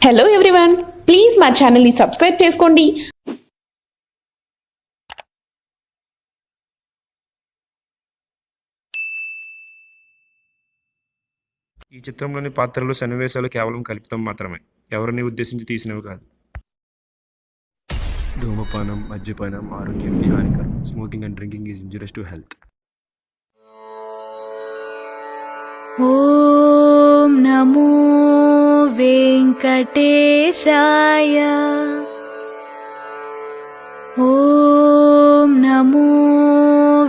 Hello everyone, please మా ఛానల్ని subscribe చేసుకోండి. ఈ చిత్రంలోని పాత్రలు, సన్నివేశాలు కేవలం కల్పితం మాత్రమే, ఎవరిని ఉద్దేశించి తీసినవి కాదు. ధూమపానం, మద్యపానం ఆరోగ్యానికి హానికరం. Smoking and drinking is injurious to health. ఓం నమో వెంకటేశాయ. ఓం నమో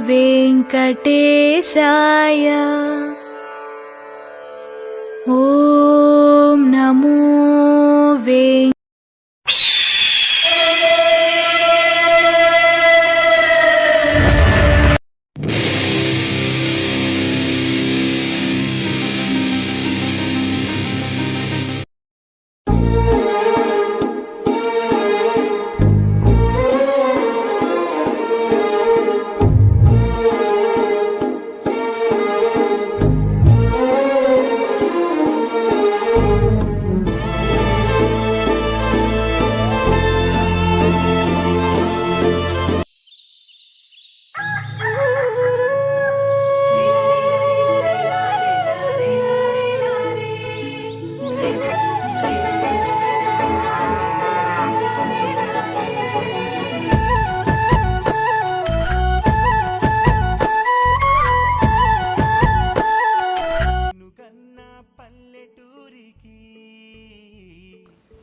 వెంకటేశాయ. ఓం నమో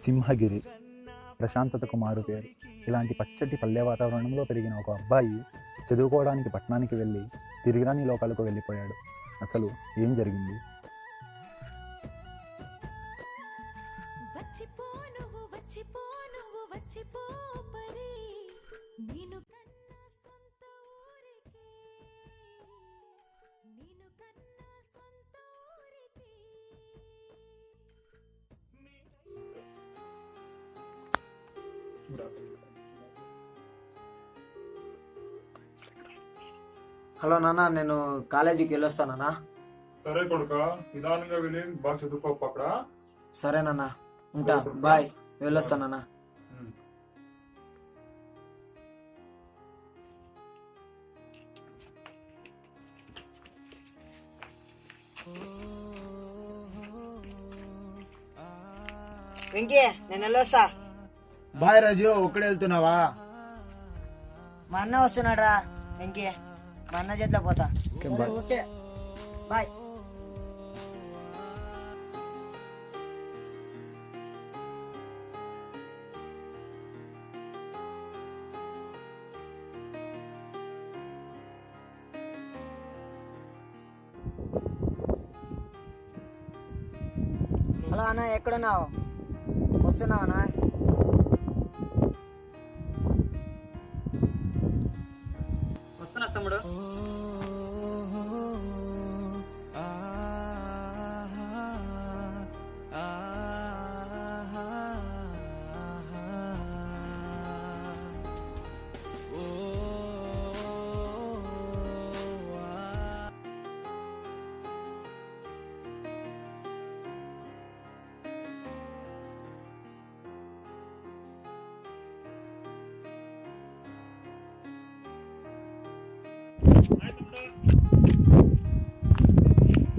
సింహగిరి ప్రశాంతతకు మారుపేరు. ఇలాంటి పచ్చటి పల్లె వాతావరణంలో పెరిగిన ఒక అబ్బాయి చదువుకోవడానికి పట్టణానికి వెళ్ళి తిరిగిరాని లోకాలకు వెళ్ళిపోయాడు. అసలు ఏం జరిగింది? హలో నాన్న, నేను కాలేజీకి వెళ్ళొస్తానన్నా. సరే కొడుక, నిదానంగా వెళ్ళి బాగా చదువుకోపు అక్కడ. సరే నాన్న, ఉంటా. బాయ్, వెళ్ళొస్తానన్నా. వెంకీ, నేను వెళ్ళొస్తా. బాయ్ రాజు, ఒక్కడే వెళ్తున్నావా? మా అన్న వస్తున్నాడు రా. వెంకీ, మా అన్న చేతిలో పోతా. Okay, bye. హలో అన్న, ఎక్కడున్నావు? వస్తున్నావు అన్నా? వస్తున్నా తమ్ముడు.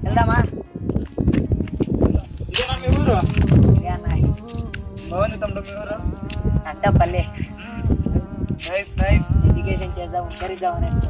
వెళ్దామా? బాగుంది తమ్ముడు మీ ఊరు. అడ్డపల్లి. Nice nice. ఎడ్యుకేషన్ చేద్దాం, ఉద్ధరిద్దాం అనేసి.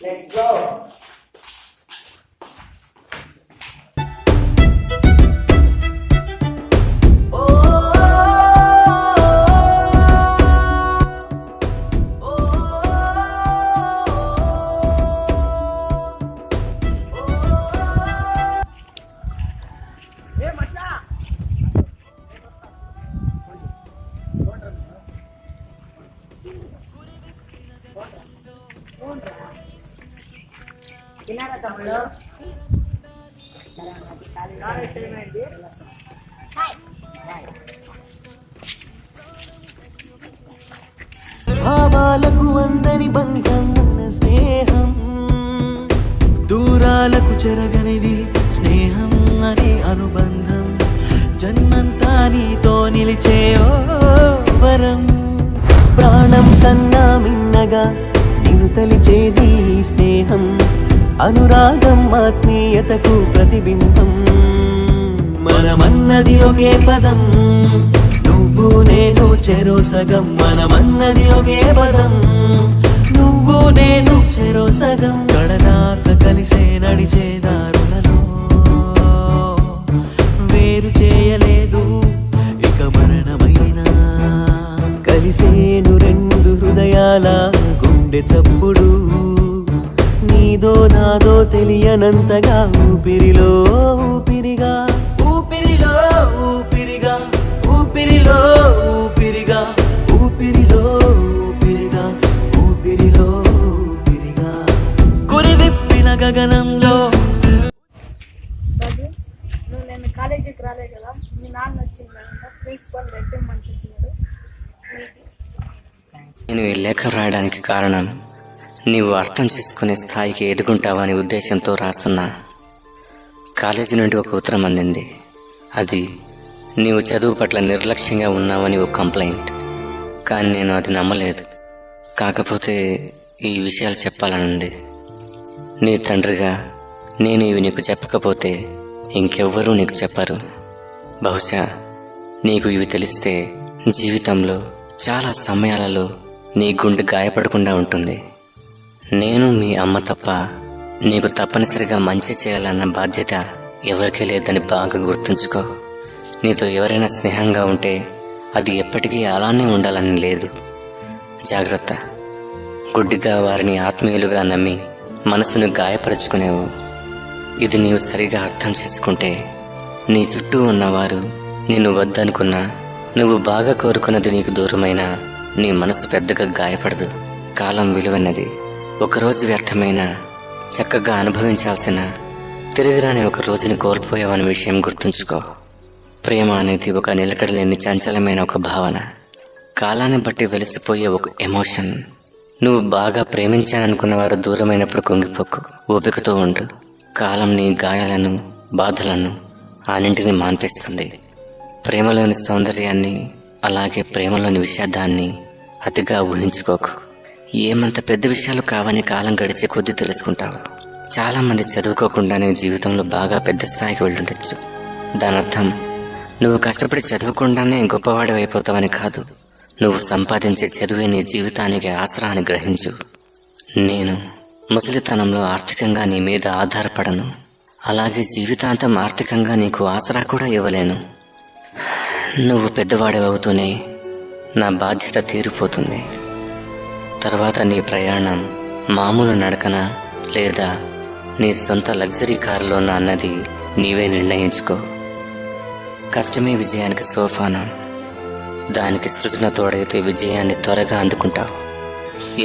Let's go. తిన్నారా తమ్ముడు? భావాలకు అందని బంధం మన స్నేహం, దూరాలకు చెరగనిది స్నేహం అనే అనుబంధం, జన్మంతా నీతో నిలిచే ఓ వరం, ప్రాణం కన్నా మిన్నగా నిన్ను తలిచేది స్నేహం, అనురాగం ఆత్మీయతకు ప్రతిబింబం, మనమన్నది ఒకే పదం, నువ్వు నేను చెరో సగం, మనమన్నది ఒకే పదం, నువ్వు నేను చెరో సగం, కడదాకా కలిసే నడిచే దారులలో వేరు చేయలేదు ఇక మరణమైనా, కలిసేను రెండు హృదయాల గుండె చప్పుడు, నీదో నాదో తెలియనంతగా ఊపిరిలో ఊపిరిగా, ఊపిరిలో ఊపిరిగా, ఊపిరిలో ఊపిరిగా, ఊపిరిలో ఊపిరిగా, ఊపిరిలో ఊపిరిగా, గురి విప్పిన గగనంలో. రాజు, నువ్వు నేను కాలేజీకి రాలే కదా, మీ నాన్న వచ్చిందంట, ప్రిన్సిపల్ రెడ్డిమ్మని చెప్పినాడు. నేను ఈ లేఖ రాయడానికి కారణం నీవు అర్థం చేసుకునే స్థాయికి ఎదుగుంటావనే ఉద్దేశంతో రాస్తున్నా. కాలేజీ నుండి ఒక ఉత్తరం అందింది. అది నీవు చదువు పట్ల నిర్లక్ష్యంగా ఉన్నావని ఒక కంప్లైంట్. కానీ నేను అది నమ్మలేదు. కాకపోతే ఈ విషయాలు చెప్పాలనుంది. నీ తండ్రిగా నేను ఇవి నీకు చెప్పకపోతే ఇంకెవ్వరూ నీకు చెప్పరు. బహుశా నీకు ఇవి తెలిస్తే జీవితంలో చాలా సమయాలలో నీ గుండె గాయపడకుండా ఉంటుంది. నేను మీ అమ్మ తప్ప నీకు తప్పనిసరిగా మంచి చేయాలన్న బాధ్యత ఎవరికీ లేదని బాగా గుర్తుంచుకో. నీతో ఎవరైనా స్నేహంగా ఉంటే అది ఎప్పటికీ అలానే ఉండాలని లేదు. జాగ్రత్త. గుడ్డిగా వారిని ఆత్మీయులుగా నమ్మి మనసును గాయపరుచుకునేవు. ఇది నీవు సరిగా అర్థం చేసుకుంటే నీ చుట్టూ ఉన్నవారు నిన్ను వద్దనుకున్నా, నువ్వు బాగా కోరుకున్నది నీకు దూరమైనా నీ మనసు పెద్దగా గాయపడదు. కాలం విలువైనది. ఒకరోజు వ్యర్థమైన చక్కగా అనుభవించాల్సిన తిరిగిరాని ఒక రోజుని కోల్పోయావనే విషయం గుర్తుంచుకో. ప్రేమ అనేది ఒక నిలకడలేని చంచలమైన ఒక భావన, కాలాన్ని బట్టి వెలిసిపోయే ఒక ఎమోషన్. నువ్వు బాగా ప్రేమించాలనుకున్న వారు దూరమైనప్పుడు కుంగిపోకు, ఓపికతో ఉండు. కాలం నీ గాయాలను, బాధలను అన్నింటినీ మాన్పిస్తుంది. ప్రేమలోని సౌందర్యాన్ని, అలాగే ప్రేమలోని విషాదాన్ని అతిగా ఊహించుకోకు. ఏమంత పెద్ద విషయాలు కావని కాలం గడిచే కొద్దీ తెలుసుకుంటావు. చాలామంది చదువుకోకుండానే జీవితంలో బాగా పెద్ద స్థాయికి వెళ్ళుండొచ్చు. దాని అర్థం నువ్వు కష్టపడి చదవకుండానే గొప్పవాడివైపోతావని కాదు. నువ్వు సంపాదించే చదువే నీ జీవితానికి ఆసరా అని గ్రహించు. నేను ముసలితనంలో ఆర్థికంగా నీ మీద ఆధారపడను, అలాగే జీవితాంతం ఆర్థికంగా నీకు ఆసరా కూడా ఇవ్వలేను. నువ్వు పెద్దవాడివవుతూనే నా బాధ్యత తీరిపోతుంది. తర్వాత నీ ప్రయాణం మామూలు నడకన లేదా నీ సొంత లగ్జరీ కారులోనా అన్నది నీవే నిర్ణయించుకో. కష్టమే విజయానికి సోపానం. దానికి సృజన తోడైతే విజయాన్ని త్వరగా అందుకుంటావు.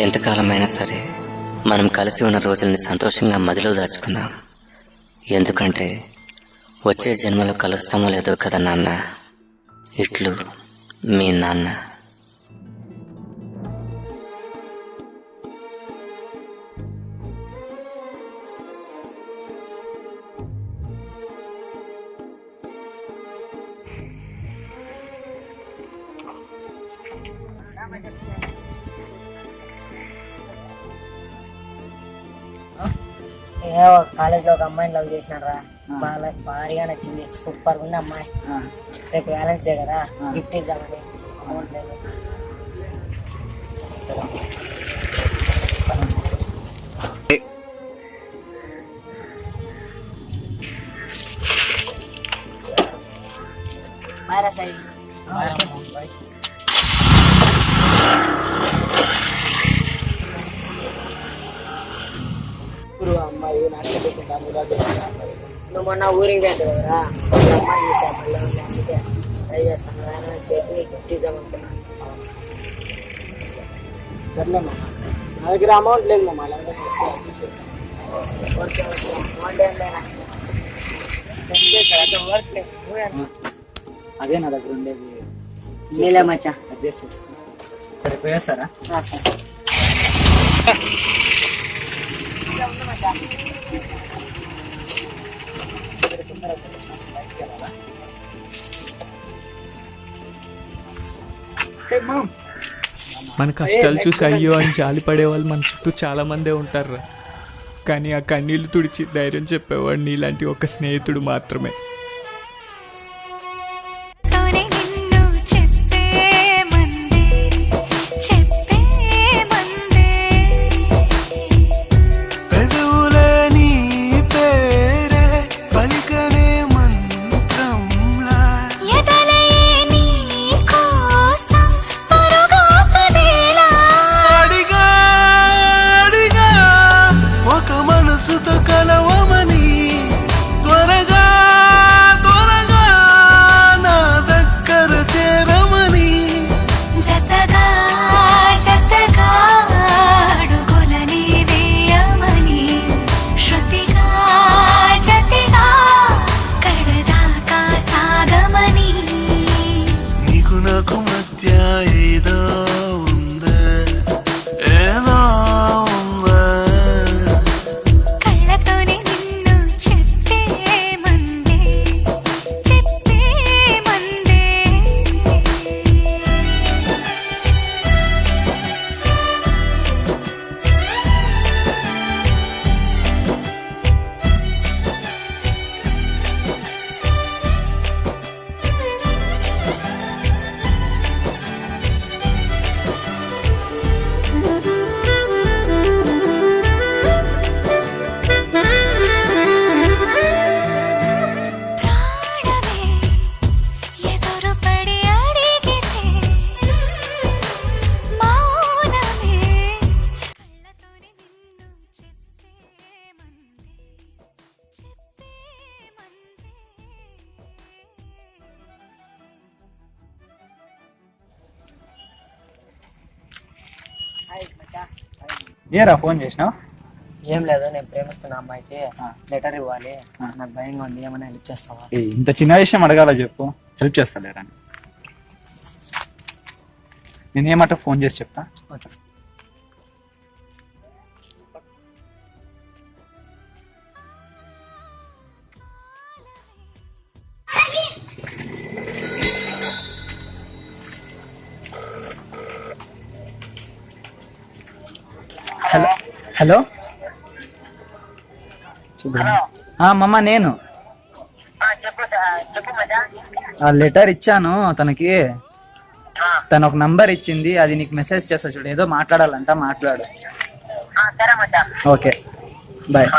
ఎంతకాలమైనా సరే మనం కలిసి ఉన్న రోజుల్ని సంతోషంగా మదిలో దాచుకుందాం. ఎందుకంటే వచ్చే జన్మలో కలుస్తామో లేదో కదా నాన్న. ఇట్లు మీ నాన్న. కాలేజ్లో ఒక అమ్మాయిని లవ్ చేసినారా, భారీగా నచ్చింది, సూపర్ ఉంది అమ్మాయి. రేపు వ్యాలెన్స్ డే కదా, గిఫ్ట్ ఇద్దామని. అమౌంట్ లేదు. Boy side. అమ్మాయి నువ్వు మొన్న ఊరికి వెళ్ళి కదా అమ్మాయి చూసా మళ్ళీ అందుకే ట్రై చేస్తాను ఆయన చెప్పి తీద్దాం అనుకున్నాను. సర్లేమ్మా నా దగ్గర అమౌంట్ లేదు మా అమౌంట్ ఏం లేదా అదే నా దగ్గర ఉండేది. నీలే మచ్చా అడ్జస్ట్ చేస్తాను. సరే పోయేస్తారా? సరే. మన కష్టాలు చూసి అయ్యో అని జాలి పడేవాళ్ళు మన చుట్టూ చాలా మందే ఉంటారు. కానీ ఆ కన్నీళ్లు తుడిచి ధైర్యం చెప్పేవాడు నీలాంటి ఒక స్నేహితుడు మాత్రమే. ఏరా ఫోన్ చేసినావు? ఏం లేదు, నేను ప్రేమిస్తున్న అమ్మాయికి లెటర్ ఇవ్వాలి, నాకు భయంగా ఉంది, ఏమైనా హెల్ప్ చేస్తావా? ఇంత చిన్న విషయం అడగాల చెప్పు, హెల్ప్ చేస్తలేరా? నేనేమంట ఫోన్ చేసి చెప్తా. హలో హలో మమ్మ నేను లెటర్ ఇచ్చాను తనకి. తను ఒక నంబర్ ఇచ్చింది, అది నీకు మెసేజ్ చేస్తా చూడు. ఏదో మాట్లాడాలంట, మాట్లాడు. Okay bye.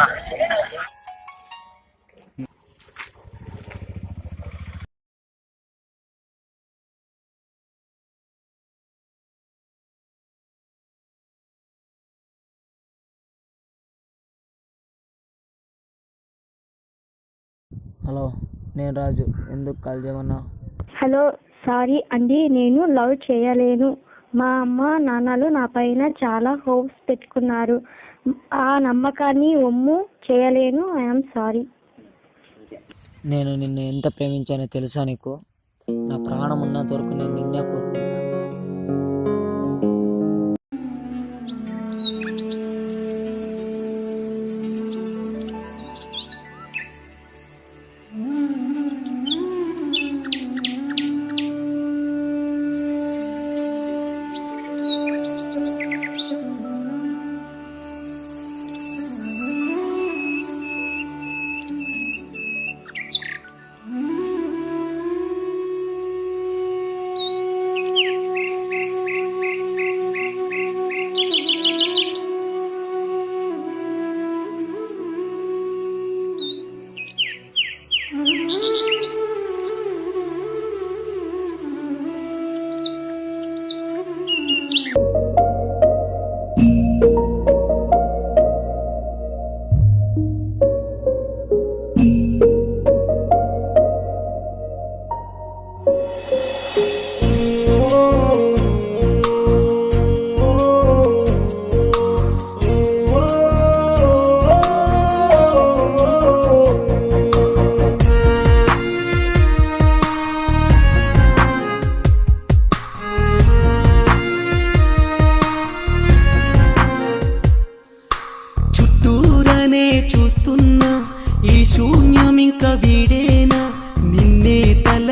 హలో, నేను రాజు. ఎందుకు కాల్ చేయమన్నా? హలో, సారీ అండి, నేను లవ్ చేయలేను. మా అమ్మ నాన్నలు నా పైన చాలా హోప్స్ పెట్టుకున్నారు. ఆ నమ్మకాన్ని ఒమ్ము చేయలేను. I'm sorry. నేను నిన్ను ఎంత ప్రేమించానో తెలుసా నీకు? నా ప్రాణం ఉన్నంత వరకు నేను నిన్నే కోరుకుంటాను.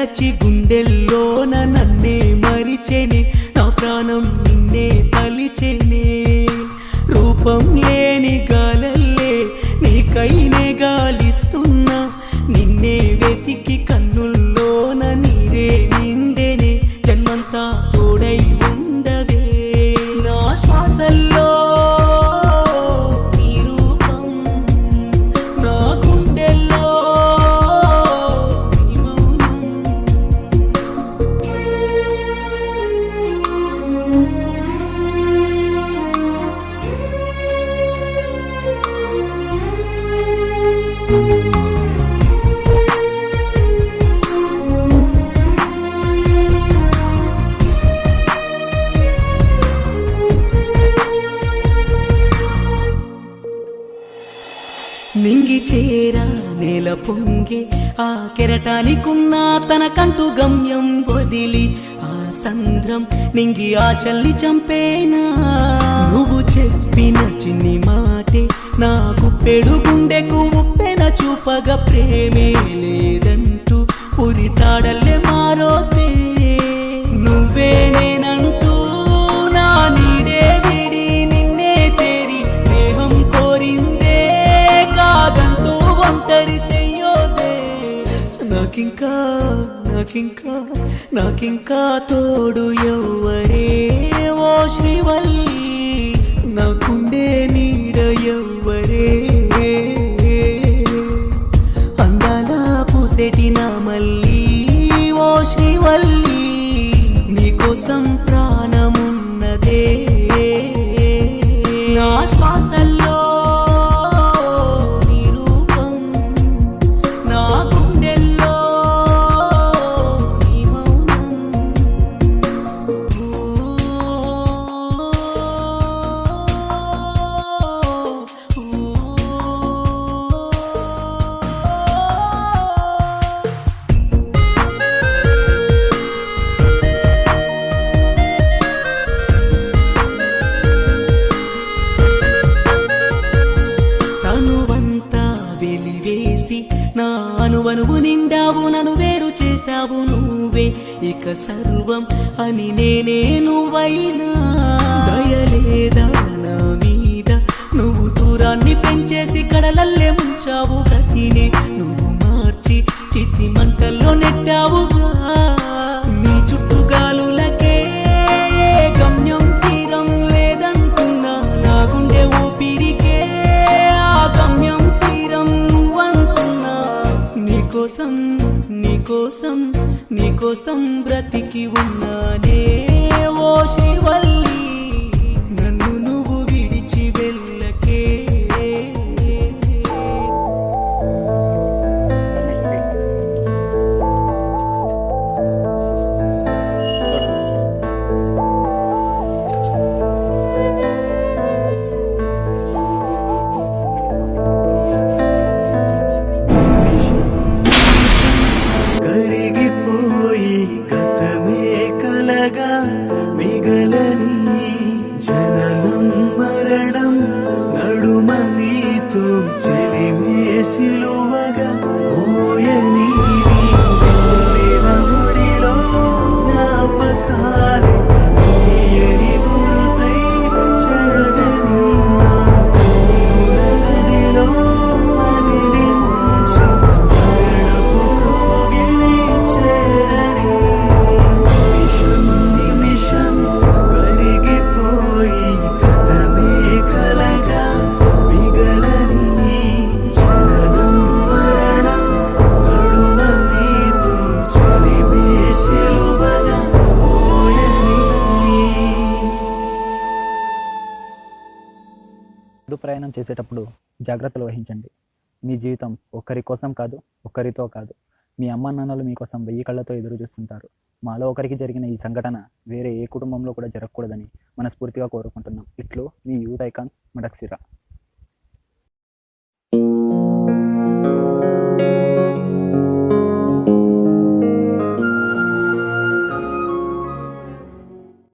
నచ్చి గుండెల్లోన నన్నే మరిచెనే నా ప్రాణం నిన్నే తలిచెనే రూపం లేని గాలల్లే నీకైనే గాలిస్తున్నా నిన్నే వెతికి కన్నుల్లోన నీరే నిండెనే జన్మంతా తోడై ఉండవే నా శ్వాసల్లో నీ రూపం నా గుండెల్లో నీ మౌనం నింగి చేరా నేల పొంగే ఆ కెరటానికున్న తనకంటూ గమ్యం వదిలి ఆ సంద్రం నింగి ఆశల్ని చంపేనా నువ్వు చెప్పిన చిన్ని మాటే నాకు పెడు గుండెకు ఉప్పెన చూపగా ప్రేమే లేదంటూ ఉరితాడల్లే మారోతే నువ్వే నేనంటూ నా నీడే విడి నిన్నే చేరి స్నేహం కోరిందే కాదంటూ ఒంటరి చెయ్యోదే నాకింకా నాకింకా నాకింకా తోడు ఎవ్వరే ఓ శ్రీవల్లి నాకుండే నీడ ఎవ్వరే అందాల పూసెటి నా మల్లి ఓ శ్రీవల్లి నీకోసం ప్రాణమున్నదే నా శ్వాసల్లో నీ రూపం నా గుండెల్లో నీ మౌనం తనువంతా వెలివేసి నా అనువనువు నిండావు నన్ను వేరు చేశావు నువ్వే ఇక సర్వం అని నేనే నువ్వైనా దయలేదా నా మీద నువ్వు దూరాన్ని పెంచేసి కడలల్లే ముంచావు గతిని నువ్వు మార్చి చితి మంటల్లో నెట్టావుగా నీ చుట్టూ గాలులకే ఏ గమ్యం తీరం లేదంటున్నా నా గుండె ఊపిరికే ఆ గమ్యం తీరం నువ్వంటున్నా నీకోసం నీకోసం నీకోసం బ్రతికి ఉన్నానే ఓ శ్రీవల్లి నన్ను నువ్వు విడిచి వెళ్ళకే కరిగిపోయి గతమే కలగా మిగలని జననం మరణం నడుమ నీతో చెలిమే సిలువగా మోయని ఒడిలో జ్ఞాపకాలే తీయని గురుతై చెరగని నా కన్నుల నదిలో మదిని ముంచి మరణపు కోగిలి చేరని నిమిషం నిమిషం కరిగిపోయి గతమే కలగా మిగలని జననం మరణం నడుమ నీతో చెలిమే సిలువగా మోయని రోడ్డు ప్రయాణం చేసేటప్పుడు జాగ్రత్తలు వహించండి. మీ జీవితం ఒక్కరి కోసం కాదు, ఒక్కరితో కాదు. మీ అమ్మ నాన్నలు మీకోసం 1000 కళ్ళతో ఎదురు చూస్తుంటారు. మాలో ఒకరికి జరిగిన ఈ సంఘటన వేరే ఏ కుటుంబంలో కూడా జరగకూడదని మనస్ఫూర్తిగా కోరుకుంటున్నాం. ఇట్లు మీ యూత్ ఐకాన్స్ మడక్సిరా.